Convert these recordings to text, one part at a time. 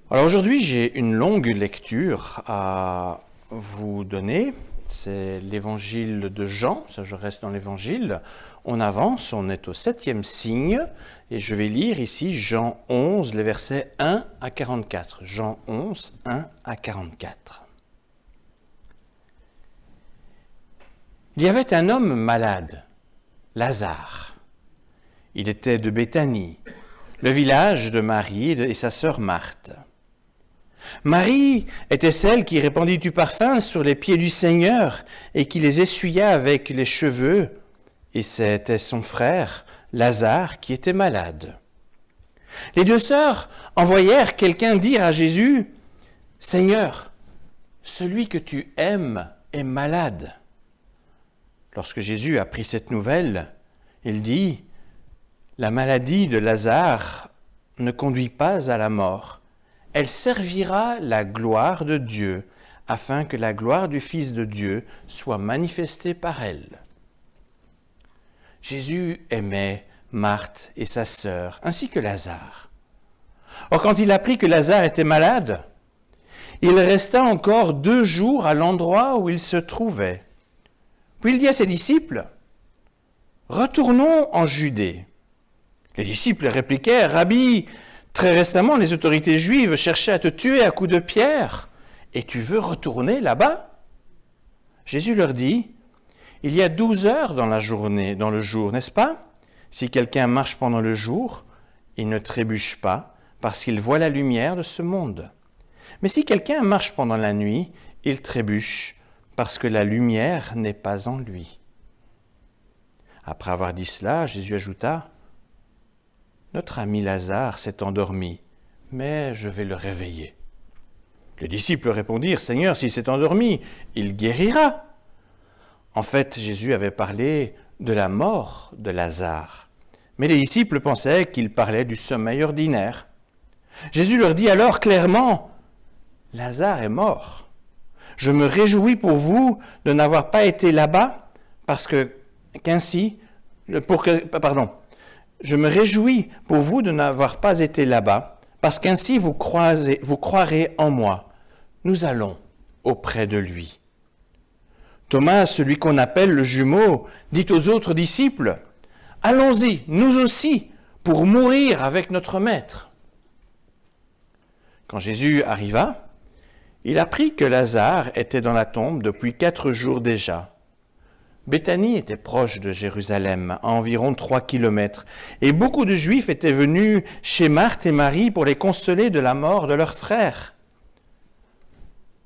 Alors aujourd'hui, j'ai une longue lecture à vous donner. C'est l'évangile de Jean, ça je reste dans l'évangile. On avance, on est au 7e signe et je vais lire ici Jean 11, les versets 1 à 44. Jean 11, 1 à 44. Il y avait un homme malade, Lazare. Il était de Béthanie, le village de Marie et sa sœur Marthe. Marie était celle qui répandit du parfum sur les pieds du Seigneur et qui les essuya avec les cheveux, et c'était son frère, Lazare, qui était malade. Les deux sœurs envoyèrent quelqu'un dire à Jésus, « Seigneur, celui que tu aimes est malade. » Lorsque Jésus apprit cette nouvelle, il dit, « La maladie de Lazare ne conduit pas à la mort. Elle servira la gloire de Dieu, afin que la gloire du Fils de Dieu soit manifestée par elle. » Jésus aimait Marthe et sa sœur, ainsi que Lazare. Or, quand il apprit que Lazare était malade, il resta encore 2 jours à l'endroit où il se trouvait. Puis il dit à ses disciples, « Retournons en Judée. » Les disciples répliquèrent, « Rabbi, très récemment, les autorités juives cherchaient à te tuer à coups de pierre, et tu veux retourner là-bas ?» Jésus leur dit, « Il y a 12 heures dans la journée, dans le jour, n'est-ce pas? Si quelqu'un marche pendant le jour, il ne trébuche pas, parce qu'il voit la lumière de ce monde. Mais si quelqu'un marche pendant la nuit, il trébuche, parce que la lumière n'est pas en lui. » Après avoir dit cela, Jésus ajouta, « Notre ami Lazare s'est endormi, mais je vais le réveiller. » Les disciples répondirent, « Seigneur, s'il s'est endormi, il guérira. » En fait, Jésus avait parlé de la mort de Lazare, mais les disciples pensaient qu'il parlait du sommeil ordinaire. Jésus leur dit alors clairement, « Lazare est mort. Je me réjouis pour vous de n'avoir pas été là-bas, Je me réjouis pour vous de n'avoir pas été là-bas, parce qu'ainsi vous croirez en moi. Nous allons auprès de lui. » Thomas, celui qu'on appelle le jumeau, dit aux autres disciples, « Allons-y, nous aussi, pour mourir avec notre maître. » Quand Jésus arriva, il apprit que Lazare était dans la tombe depuis 4 jours déjà. Béthanie était proche de Jérusalem, à environ 3 kilomètres, et beaucoup de Juifs étaient venus chez Marthe et Marie pour les consoler de la mort de leur frère.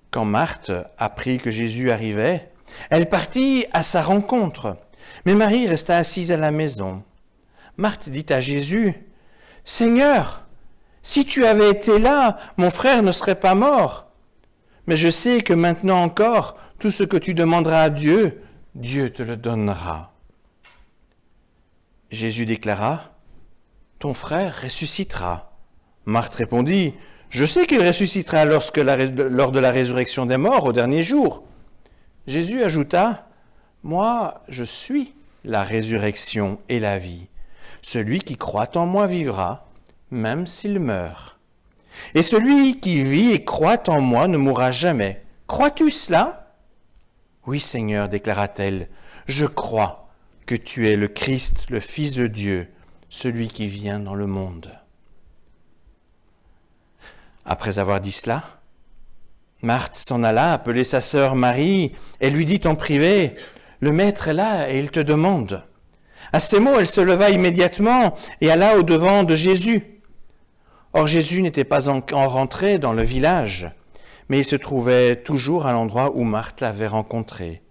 Quand Marthe apprit que Jésus arrivait, elle partit à sa rencontre, mais Marie resta assise à la maison. Marthe dit à Jésus, « Seigneur, si tu avais été là, mon frère ne serait pas mort. Mais je sais que maintenant encore, tout ce que tu demanderas à Dieu, Dieu te le donnera. » Jésus déclara, « Ton frère ressuscitera. » Marthe répondit, « Je sais qu'il ressuscitera lors de la résurrection des morts au dernier jour. » Jésus ajouta, « Moi, je suis la résurrection et la vie. Celui qui croit en moi vivra, même s'il meurt. Et celui qui vit et croit en moi ne mourra jamais. Crois-tu cela? » « Oui, Seigneur, déclara-t-elle, je crois que tu es le Christ, le Fils de Dieu, celui qui vient dans le monde. » Après avoir dit cela, Marthe s'en alla appeler sa sœur Marie et lui dit en privé, « Le maître est là et il te demande. » À ces mots, elle se leva immédiatement et alla au-devant de Jésus. Or Jésus n'était pas encore rentré dans le village, mais il se trouvait toujours à l'endroit où Marthe l'avait rencontré.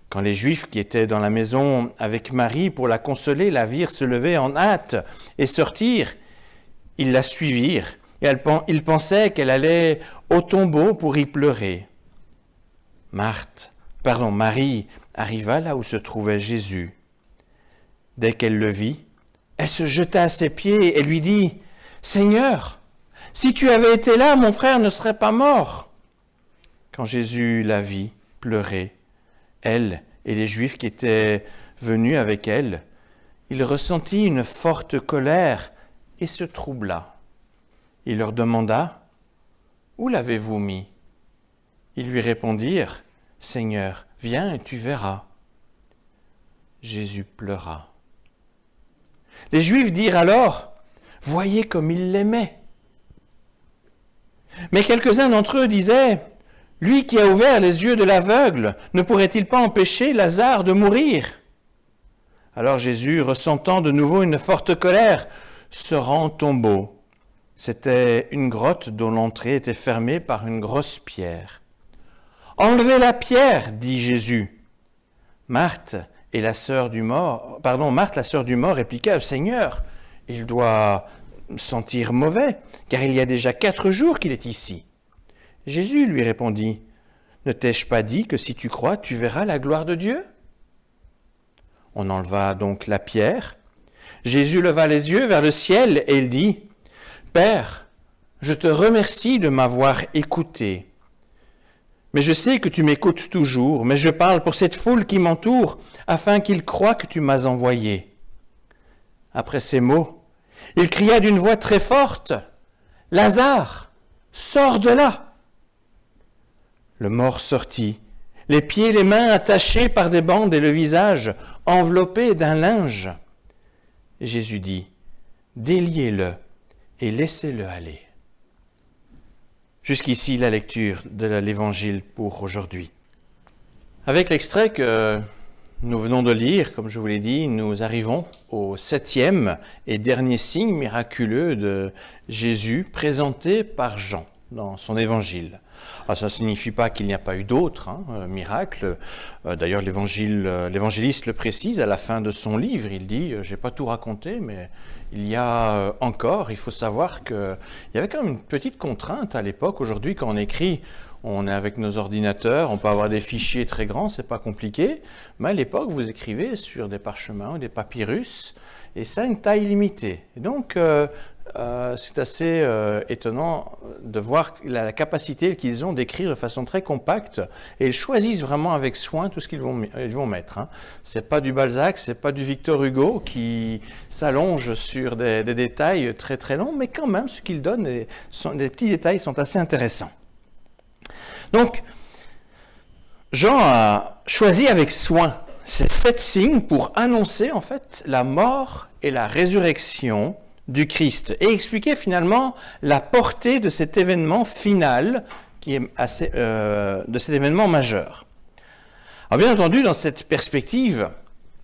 Quand les Juifs qui étaient dans la maison avec Marie pour la consoler la virent se lever en hâte et sortir, ils la suivirent et ils pensaient qu'elle allait au tombeau pour y pleurer. Marie arriva là où se trouvait Jésus. Dès qu'elle le vit, elle se jeta à ses pieds et lui dit, « Seigneur, si tu avais été là, mon frère ne serait pas mort. » Quand Jésus la vit pleurer, elle et les Juifs qui étaient venus avec elle, il ressentit une forte colère et se troubla. Il leur demanda, « Où l'avez-vous mis ?» Ils lui répondirent, « Seigneur, viens et tu verras. » Jésus pleura. Les Juifs dirent alors, « Voyez comme il l'aimait. » Mais quelques-uns d'entre eux disaient, « Lui qui a ouvert les yeux de l'aveugle, ne pourrait-il pas empêcher Lazare de mourir ?» Alors Jésus, ressentant de nouveau une forte colère, se rend au tombeau. C'était une grotte dont l'entrée était fermée par une grosse pierre. « Enlevez la pierre, dit Jésus. » Marthe, la sœur du mort, répliqua, « Seigneur, il doit sentir mauvais, car il y a déjà 4 jours qu'il est ici. » Jésus lui répondit, « Ne t'ai-je pas dit que si tu crois, tu verras la gloire de Dieu ?» On enleva donc la pierre. Jésus leva les yeux vers le ciel et il dit, « Père, je te remercie de m'avoir écouté. Mais je sais que tu m'écoutes toujours, mais je parle pour cette foule qui m'entoure, afin qu'ils croient que tu m'as envoyé. » Après ces mots, il cria d'une voix très forte, « Lazare, sors de là !» Le mort sortit, les pieds et les mains attachés par des bandes et le visage enveloppé d'un linge. Et Jésus dit, « Déliez-le et laissez-le aller. » Jusqu'ici la lecture de l'Évangile pour aujourd'hui. Avec l'extrait que nous venons de lire, comme je vous l'ai dit, nous arrivons au 7e et dernier signe miraculeux de Jésus présenté par Jean dans son Évangile. Alors, ça ne signifie pas qu'il n'y a pas eu d'autres miracles. D'ailleurs, l'évangéliste le précise à la fin de son livre. Il dit, je n'ai pas tout raconté, mais il y a encore, il faut savoir qu'il y avait quand même une petite contrainte à l'époque. Aujourd'hui, quand on écrit, on est avec nos ordinateurs, on peut avoir des fichiers très grands, c'est pas compliqué. Mais à l'époque, vous écrivez sur des parchemins ou des papyrus, et ça a une taille limitée. Et donc, c'est assez étonnant de voir la capacité qu'ils ont d'écrire de façon très compacte, et ils choisissent vraiment avec soin tout ce qu'ils vont mettre. C'est pas du Balzac, c'est pas du Victor Hugo qui s'allonge sur des détails très très longs, mais quand même ce qu'ils donnent, les petits détails sont assez intéressants. Donc, Jean a choisi avec soin ces 7 signes pour annoncer en fait la mort et la résurrection du Christ et expliquer finalement la portée de cet événement final qui est de cet événement majeur. Alors bien entendu, dans cette perspective,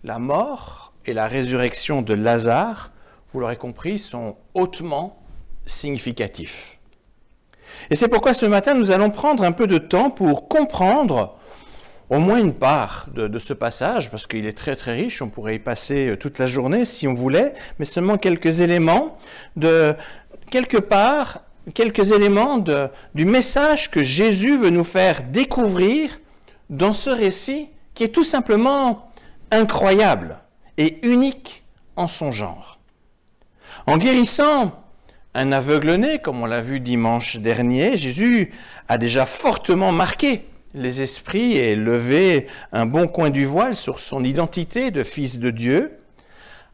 la mort et la résurrection de Lazare, vous l'aurez compris, sont hautement significatifs. Et c'est pourquoi ce matin, nous allons prendre un peu de temps pour comprendre au moins une part de ce passage, parce qu'il est très très riche, on pourrait y passer toute la journée si on voulait, mais seulement quelques éléments du message que Jésus veut nous faire découvrir dans ce récit qui est tout simplement incroyable et unique en son genre. En guérissant un aveugle-né, comme on l'a vu dimanche dernier, Jésus a déjà fortement marqué les esprits et levé un bon coin du voile sur son identité de fils de Dieu.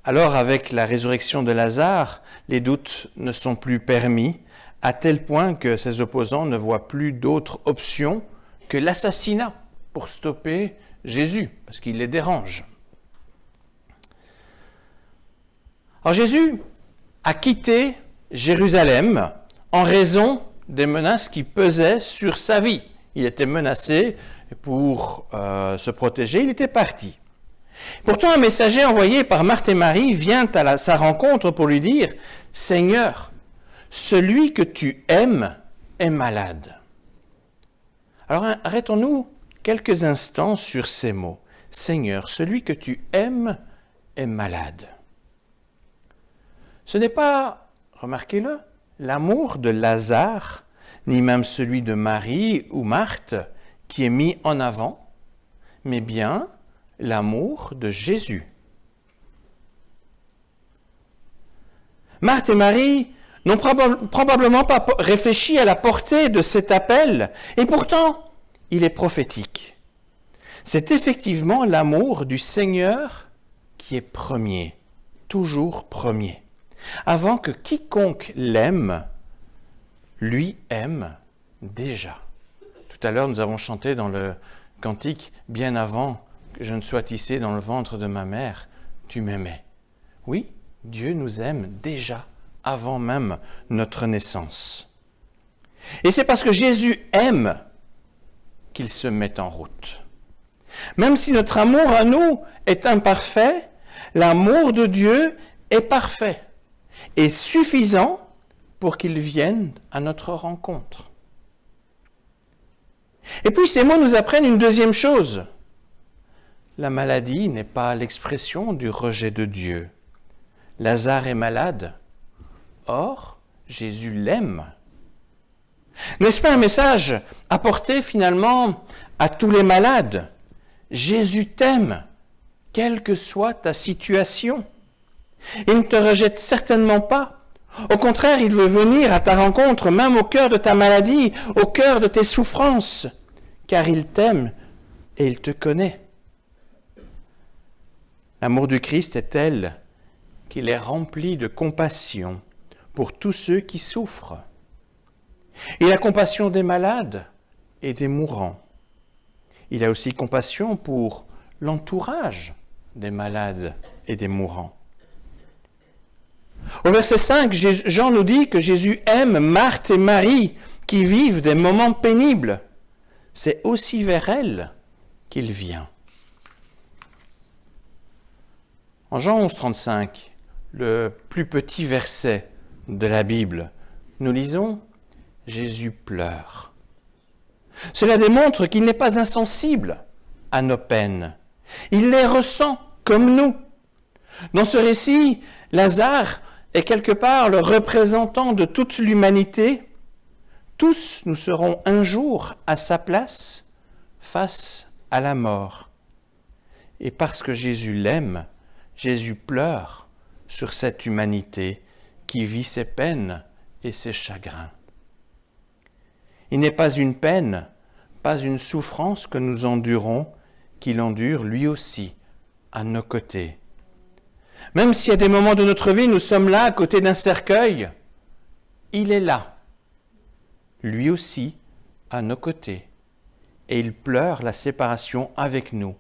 Alors, avec la résurrection de Lazare, les doutes ne sont plus permis, à tel point que ses opposants ne voient plus d'autre option que l'assassinat pour stopper Jésus, parce qu'il les dérange. Alors Jésus a quitté Jérusalem en raison des menaces qui pesaient sur sa vie. Il était menacé pour se protéger, il était parti. Pourtant, un messager envoyé par Marthe et Marie vient à sa rencontre pour lui dire « Seigneur, celui que tu aimes est malade. » Alors arrêtons-nous quelques instants sur ces mots. « Seigneur, celui que tu aimes est malade. » Ce n'est pas, remarquez-le, l'amour de Lazare, ni même celui de Marie ou Marthe qui est mis en avant, mais bien l'amour de Jésus. Marthe et Marie n'ont probablement pas réfléchi à la portée de cet appel, et pourtant, il est prophétique. C'est effectivement l'amour du Seigneur qui est premier, toujours premier. Avant que quiconque l'aime, lui aime déjà. Tout à l'heure, nous avons chanté dans le cantique « Bien avant que je ne sois tissé dans le ventre de ma mère, tu m'aimais ». Oui, Dieu nous aime déjà, avant même notre naissance. Et c'est parce que Jésus aime qu'il se met en route. Même si notre amour à nous est imparfait, l'amour de Dieu est parfait et suffisant pour qu'il vienne à notre rencontre. Et puis ces mots nous apprennent une deuxième chose. La maladie n'est pas l'expression du rejet de Dieu. Lazare est malade. Or, Jésus l'aime. N'est-ce pas un message apporté finalement à tous les malades? Jésus t'aime, quelle que soit ta situation. Il ne te rejette certainement pas. Au contraire, il veut venir à ta rencontre, même au cœur de ta maladie, au cœur de tes souffrances, car il t'aime et il te connaît. L'amour du Christ est tel qu'il est rempli de compassion pour tous ceux qui souffrent. Il a compassion des malades et des mourants. Il a aussi compassion pour l'entourage des malades et des mourants. Au verset 5, Jean nous dit que Jésus aime Marthe et Marie qui vivent des moments pénibles. C'est aussi vers elles qu'il vient. En Jean 11, 35, le plus petit verset de la Bible, nous lisons « Jésus pleure ». Cela démontre qu'il n'est pas insensible à nos peines. Il les ressent comme nous. Dans ce récit, Lazare est quelque part le représentant de toute l'humanité. Tous nous serons un jour à sa place face à la mort. Et parce que Jésus l'aime, Jésus pleure sur cette humanité qui vit ses peines et ses chagrins. Il n'est pas une peine, pas une souffrance que nous endurons, qu'il endure lui aussi à nos côtés. Même si à des moments de notre vie, nous sommes là à côté d'un cercueil, il est là, lui aussi à nos côtés. Et il pleure la séparation avec nous,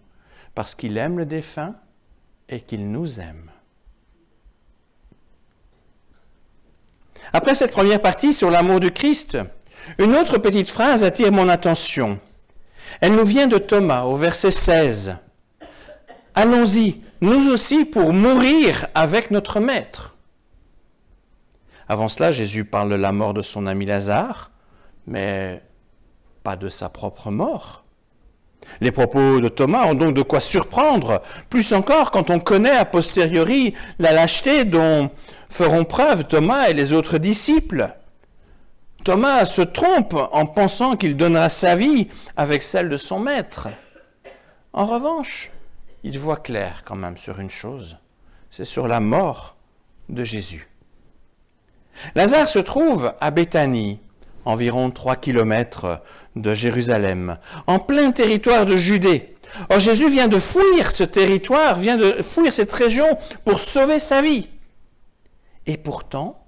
parce qu'il aime le défunt et qu'il nous aime. Après cette première partie sur l'amour du Christ, une autre petite phrase attire mon attention. Elle nous vient de Thomas, au verset 16. « Allons-y, nous aussi, pour mourir avec notre Maître. » Avant cela, Jésus parle de la mort de son ami Lazare, mais pas de sa propre mort. Les propos de Thomas ont donc de quoi surprendre, plus encore quand on connaît a posteriori la lâcheté dont feront preuve Thomas et les autres disciples. Thomas se trompe en pensant qu'il donnera sa vie avec celle de son maître. En revanche, il voit clair quand même sur une chose, c'est sur la mort de Jésus. Lazare se trouve à Béthanie, environ 3 kilomètres de Jérusalem, en plein territoire de Judée. Or Jésus vient de fuir ce territoire, vient de fuir cette région pour sauver sa vie. Et pourtant,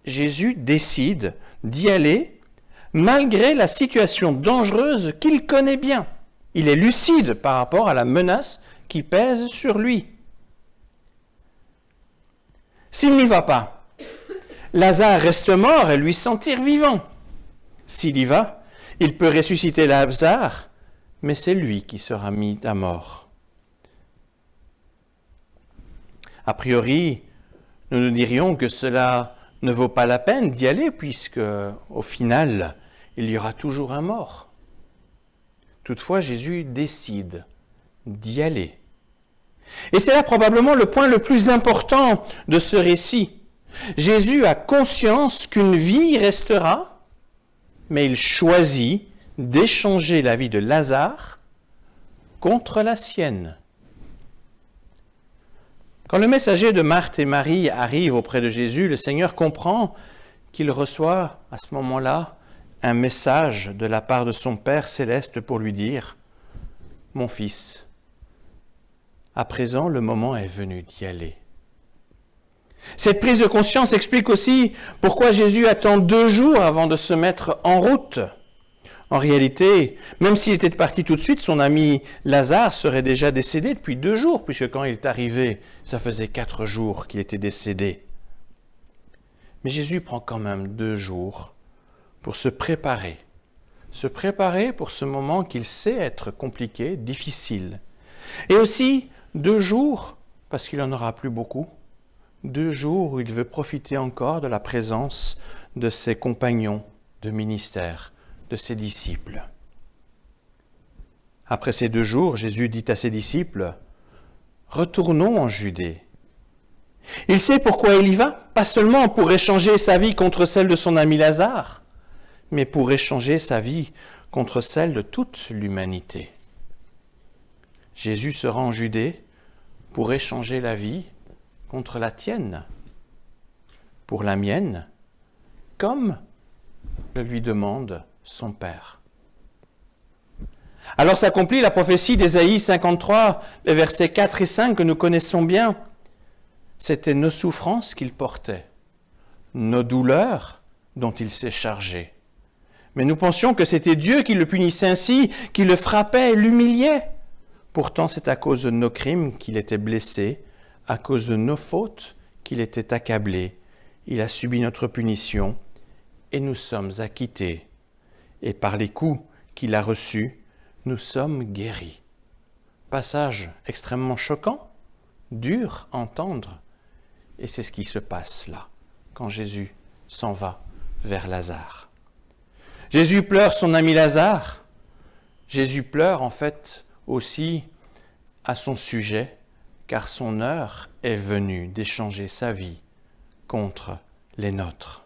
Jésus décide d'y aller malgré la situation dangereuse qu'il connaît bien. Il est lucide par rapport à la menace qui pèse sur lui. S'il n'y va pas, Lazare reste mort et lui sentir vivant. S'il y va, il peut ressusciter Lazare, mais c'est lui qui sera mis à mort. A priori, nous nous dirions que cela ne vaut pas la peine d'y aller, puisque, au final, il y aura toujours un mort. Toutefois, Jésus décide d'y aller. Et c'est là probablement le point le plus important de ce récit. Jésus a conscience qu'une vie restera, mais il choisit d'échanger la vie de Lazare contre la sienne. Quand le messager de Marthe et Marie arrive auprès de Jésus, le Seigneur comprend qu'il reçoit à ce moment-là un message de la part de son Père céleste pour lui dire « Mon fils, à présent le moment est venu d'y aller. » Cette prise de conscience explique aussi pourquoi Jésus attend 2 jours avant de se mettre en route. En réalité, même s'il était parti tout de suite, son ami Lazare serait déjà décédé depuis 2 jours, puisque quand il est arrivé, ça faisait 4 jours qu'il était décédé. Mais Jésus prend quand même 2 jours pour se préparer pour ce moment qu'il sait être compliqué, difficile. Et aussi 2 jours, parce qu'il n'en aura plus beaucoup, 2 jours où il veut profiter encore de la présence de ses compagnons de ministère, de ses disciples. Après ces 2 jours, Jésus dit à ses disciples, « Retournons en Judée. » Il sait pourquoi il y va, pas seulement pour échanger sa vie contre celle de son ami Lazare, mais pour échanger sa vie contre celle de toute l'humanité. Jésus sera en Judée pour échanger la vie contre la tienne, pour la mienne, comme le lui demande son Père. Alors s'accomplit la prophétie d'Ésaïe 53, les versets 4 et 5 que nous connaissons bien. C'était nos souffrances qu'il portait, nos douleurs dont il s'est chargé. Mais nous pensions que c'était Dieu qui le punissait ainsi, qui le frappait et l'humiliait. Pourtant, c'est à cause de nos crimes qu'il était blessé, à cause de nos fautes qu'il était accablé. Il a subi notre punition et nous sommes acquittés. Et par les coups qu'il a reçus, nous sommes guéris. Passage extrêmement choquant, dur à entendre. Et c'est ce qui se passe là, quand Jésus s'en va vers Lazare. Jésus pleure son ami Lazare. Jésus pleure en fait aussi à son sujet, car son heure est venue d'échanger sa vie contre les nôtres.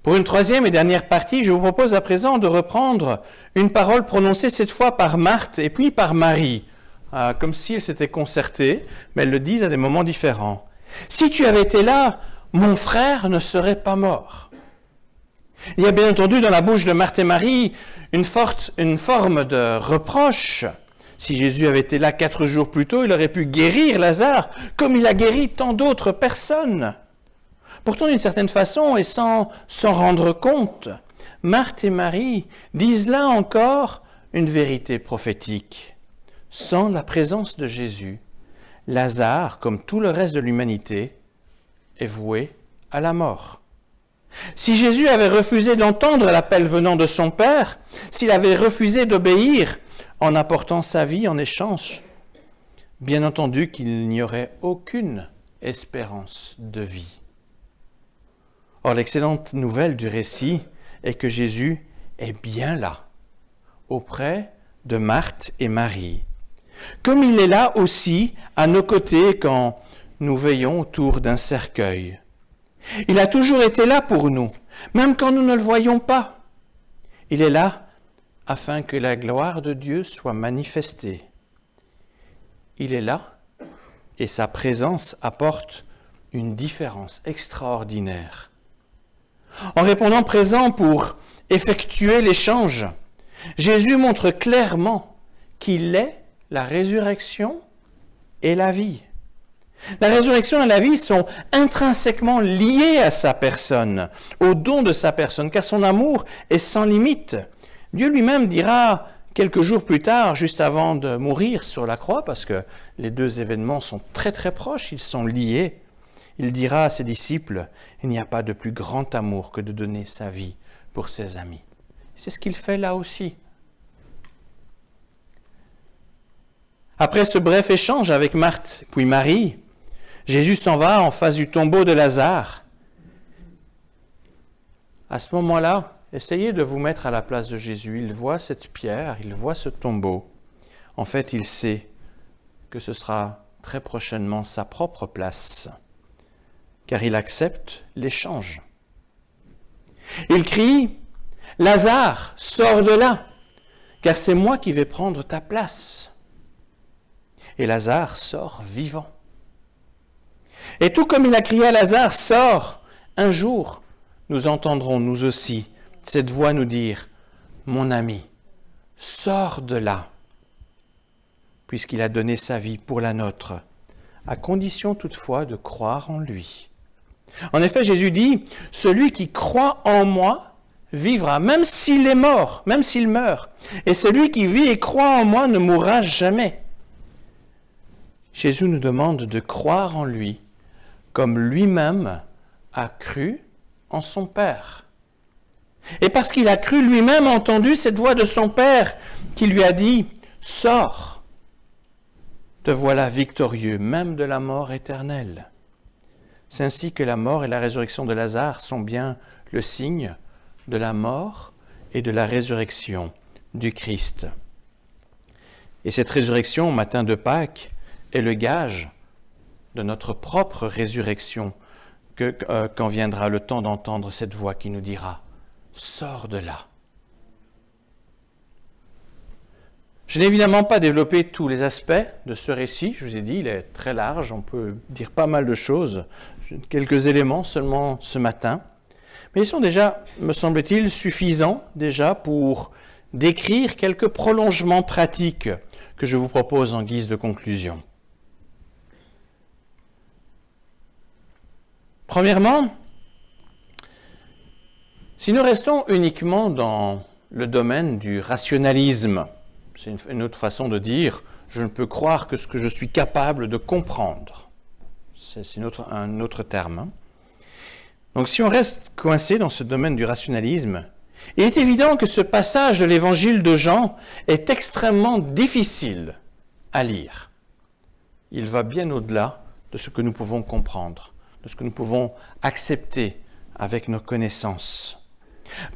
Pour une 3e et dernière partie, je vous propose à présent de reprendre une parole prononcée cette fois par Marthe et puis par Marie, comme s'ils s'étaient concertés, mais elles le disent à des moments différents. « Si tu avais été là, mon frère ne serait pas mort. » Il y a bien entendu dans la bouche de Marthe et Marie une forme de reproche. Si Jésus avait été là 4 jours plus tôt, il aurait pu guérir Lazare, comme il a guéri tant d'autres personnes. Pourtant, d'une certaine façon, et sans s'en rendre compte, Marthe et Marie disent là encore une vérité prophétique. Sans la présence de Jésus, Lazare, comme tout le reste de l'humanité, est voué à la mort. Si Jésus avait refusé d'entendre l'appel venant de son Père, s'il avait refusé d'obéir en apportant sa vie en échange, bien entendu qu'il n'y aurait aucune espérance de vie. Or, l'excellente nouvelle du récit est que Jésus est bien là, auprès de Marthe et Marie, comme il est là aussi à nos côtés quand nous veillons autour d'un cercueil. Il a toujours été là pour nous, même quand nous ne le voyons pas. Il est là afin que la gloire de Dieu soit manifestée. Il est là et sa présence apporte une différence extraordinaire. En répondant présent pour effectuer l'échange, Jésus montre clairement qu'il est la résurrection et la vie. La résurrection et la vie sont intrinsèquement liées à sa personne, au don de sa personne, car son amour est sans limite. Dieu lui-même dira quelques jours plus tard, juste avant de mourir sur la croix, parce que les 2 événements sont très très proches, ils sont liés, il dira à ses disciples, « Il n'y a pas de plus grand amour que de donner sa vie pour ses amis. » C'est ce qu'il fait là aussi. Après ce bref échange avec Marthe puis Marie, Jésus s'en va en face du tombeau de Lazare. À ce moment-là, essayez de vous mettre à la place de Jésus. Il voit cette pierre, il voit ce tombeau. En fait, il sait que ce sera très prochainement sa propre place, car il accepte l'échange. Il crie, « Lazare, sors de là, car c'est moi qui vais prendre ta place. » Et Lazare sort vivant. Et tout comme il a crié à Lazare, « Sors !» un jour, nous entendrons nous aussi cette voix nous dire, « Mon ami, sors de là. » puisqu'il a donné sa vie pour la nôtre, à condition toutefois de croire en lui. En effet, Jésus dit, « Celui qui croit en moi vivra, même s'il est mort, même s'il meurt. Et celui qui vit et croit en moi ne mourra jamais. » Jésus nous demande de croire en lui, comme lui-même a cru en son Père. Et parce qu'il a cru lui-même entendu cette voix de son Père qui lui a dit « Sors, te voilà victorieux, même de la mort éternelle. » C'est ainsi que la mort et la résurrection de Lazare sont bien le signe de la mort et de la résurrection du Christ. Et cette résurrection au matin de Pâques est le gage de notre propre résurrection quand viendra le temps d'entendre cette voix qui nous dira « Sors de là ». Je n'ai évidemment pas développé tous les aspects de ce récit. Je vous ai dit, il est très large, on peut dire pas mal de choses. Quelques éléments seulement ce matin. Mais ils sont déjà, me semble-t-il, suffisants déjà pour décrire quelques prolongements pratiques que je vous propose en guise de conclusion. Premièrement, si nous restons uniquement dans le domaine du rationalisme, c'est une autre façon de dire « je ne peux croire que ce que je suis capable de comprendre ». C'est un autre terme. Hein. Donc si on reste coincé dans ce domaine du rationalisme, il est évident que ce passage de l'évangile de Jean est extrêmement difficile à lire. Il va bien au-delà de ce que nous pouvons comprendre, de ce que nous pouvons accepter avec nos connaissances.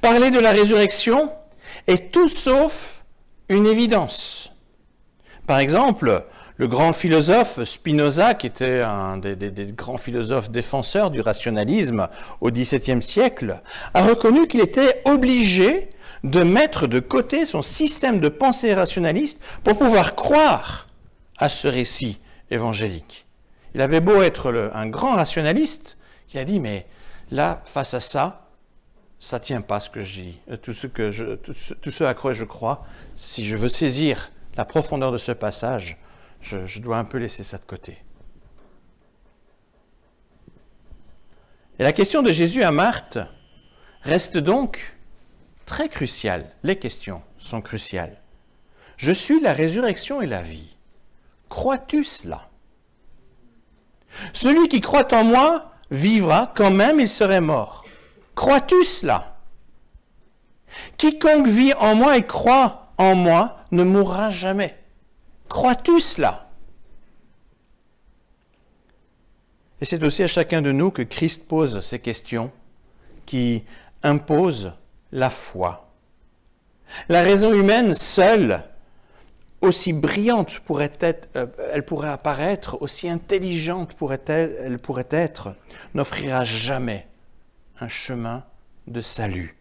Parler de la résurrection est tout sauf une évidence. Par exemple, le grand philosophe Spinoza, qui était un des grands philosophes défenseurs du rationalisme au XVIIe siècle, a reconnu qu'il était obligé de mettre de côté son système de pensée rationaliste pour pouvoir croire à ce récit évangélique. Il avait beau être un grand rationaliste, il a dit, mais là, face à ça, ça ne tient pas ce que je dis. Tout ce à quoi je crois, si je veux saisir la profondeur de ce passage, je dois un peu laisser ça de côté. Et la question de Jésus à Marthe reste donc très cruciale. Les questions sont cruciales. Je suis la résurrection et la vie. Crois-tu cela? Celui qui croit en moi vivra quand même il serait mort. Crois-tu cela? Quiconque vit en moi et croit en moi ne mourra jamais. Crois-tu cela? Et c'est aussi à chacun de nous que Christ pose ces questions qui imposent la foi. La raison humaine seule, aussi brillante elle pourrait apparaître, aussi intelligente elle pourrait être, n'offrira jamais un chemin de salut,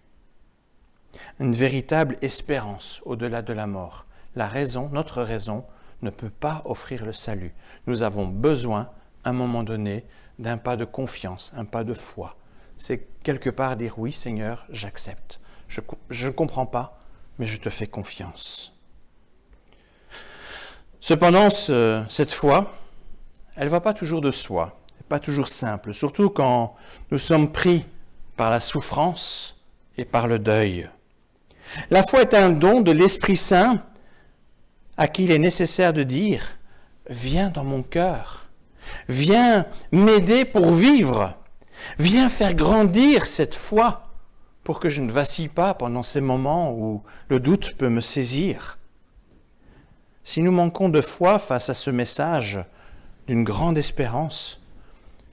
une véritable espérance au-delà de la mort. La raison, notre raison, ne peut pas offrir le salut. Nous avons besoin, à un moment donné, d'un pas de confiance, un pas de foi. C'est quelque part dire « Oui, Seigneur, j'accepte. Je ne comprends pas, mais je te fais confiance. » Cependant, cette foi, elle ne va pas toujours de soi, pas toujours simple, surtout quand nous sommes pris par la souffrance et par le deuil. La foi est un don de l'Esprit Saint à qui il est nécessaire de dire « Viens dans mon cœur, viens m'aider pour vivre, viens faire grandir cette foi pour que je ne vacille pas pendant ces moments où le doute peut me saisir. » Si nous manquons de foi face à ce message d'une grande espérance,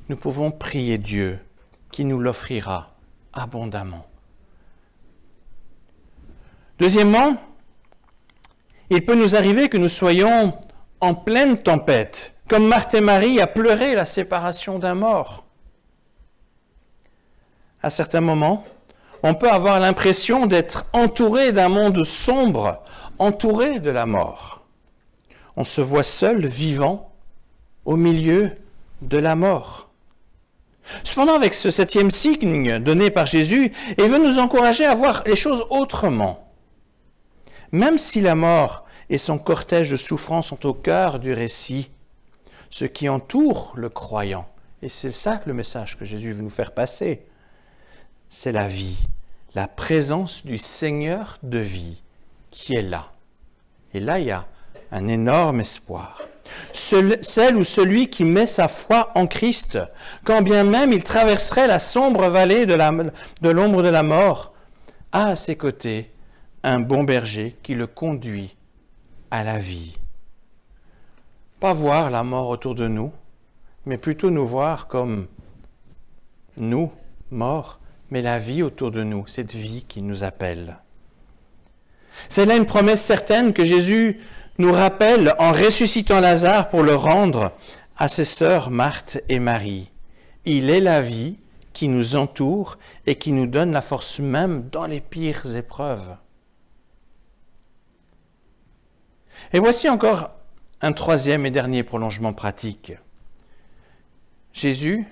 nous pouvons prier Dieu qui nous l'offrira abondamment. Deuxièmement, il peut nous arriver que nous soyons en pleine tempête, comme Marthe et Marie à pleurer la séparation d'un mort. À certains moments, on peut avoir l'impression d'être entouré d'un monde sombre, entouré de la mort. On se voit seul, vivant, au milieu de la mort. Cependant, avec ce 7e signe donné par Jésus, il veut nous encourager à voir les choses autrement. Même si la mort et son cortège de souffrances sont au cœur du récit, ce qui entoure le croyant. Et c'est ça le message que Jésus veut nous faire passer. C'est la vie, la présence du Seigneur de vie qui est là. Et là, il y a un énorme espoir. Celle ou celui qui met sa foi en Christ, quand bien même il traverserait la sombre vallée de l'ombre de la mort, a à ses côtés un bon berger qui le conduit à la vie. Pas voir la mort autour de nous, mais plutôt nous voir comme nous, morts, mais la vie autour de nous, cette vie qui nous appelle. C'est là une promesse certaine que Jésus nous rappelle en ressuscitant Lazare pour le rendre à ses sœurs Marthe et Marie. Il est la vie qui nous entoure et qui nous donne la force même dans les pires épreuves. Et voici encore un troisième et dernier prolongement pratique. Jésus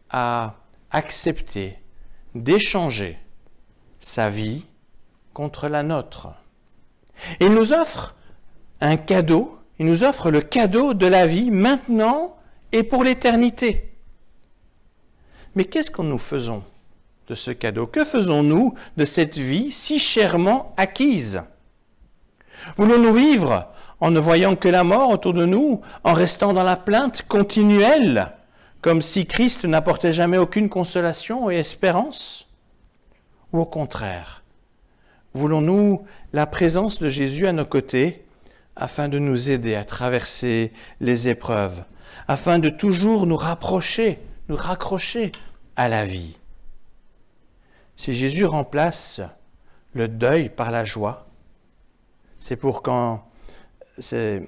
a accepté d'échanger sa vie contre la nôtre. Il nous offre un cadeau, il nous offre le cadeau de la vie maintenant et pour l'éternité. Mais qu'est-ce que nous faisons de ce cadeau? Que faisons-nous de cette vie si chèrement acquise? Voulons-nous vivre en ne voyant que la mort autour de nous, en restant dans la plainte continuelle, comme si Christ n'apportait jamais aucune consolation et espérance? Ou au contraire, voulons-nous la présence de Jésus à nos côtés afin de nous aider à traverser les épreuves, afin de toujours nous raccrocher à la vie? Si Jésus remplace le deuil par la joie, c'est pour quand... J'ai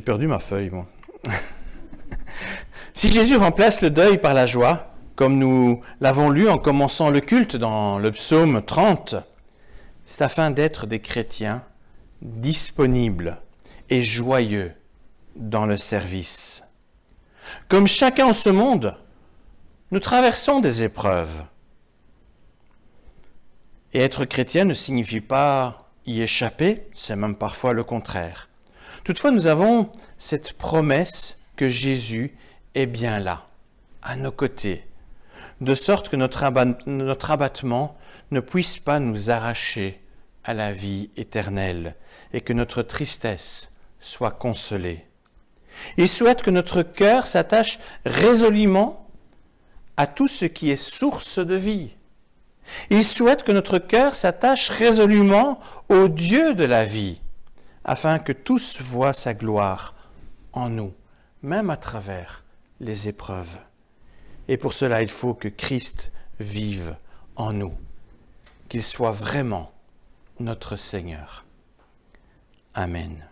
perdu ma feuille, moi. Si Jésus remplace le deuil par la joie, comme nous l'avons lu en commençant le culte dans le psaume 30, c'est afin d'être des chrétiens disponibles et joyeux dans le service. Comme chacun en ce monde, nous traversons des épreuves. Et être chrétien ne signifie pas y échapper, c'est même parfois le contraire. Toutefois, nous avons cette promesse que Jésus est bien là, à nos côtés, de sorte que notre abattement ne puisse pas nous arracher à la vie éternelle et que notre tristesse soit consolée. Il souhaite que notre cœur s'attache résolument à tout ce qui est source de vie. Il souhaite que notre cœur s'attache résolument au Dieu de la vie, afin que tous voient sa gloire en nous, même à travers les épreuves. Et pour cela, il faut que Christ vive en nous, qu'il soit vraiment notre Seigneur. Amen.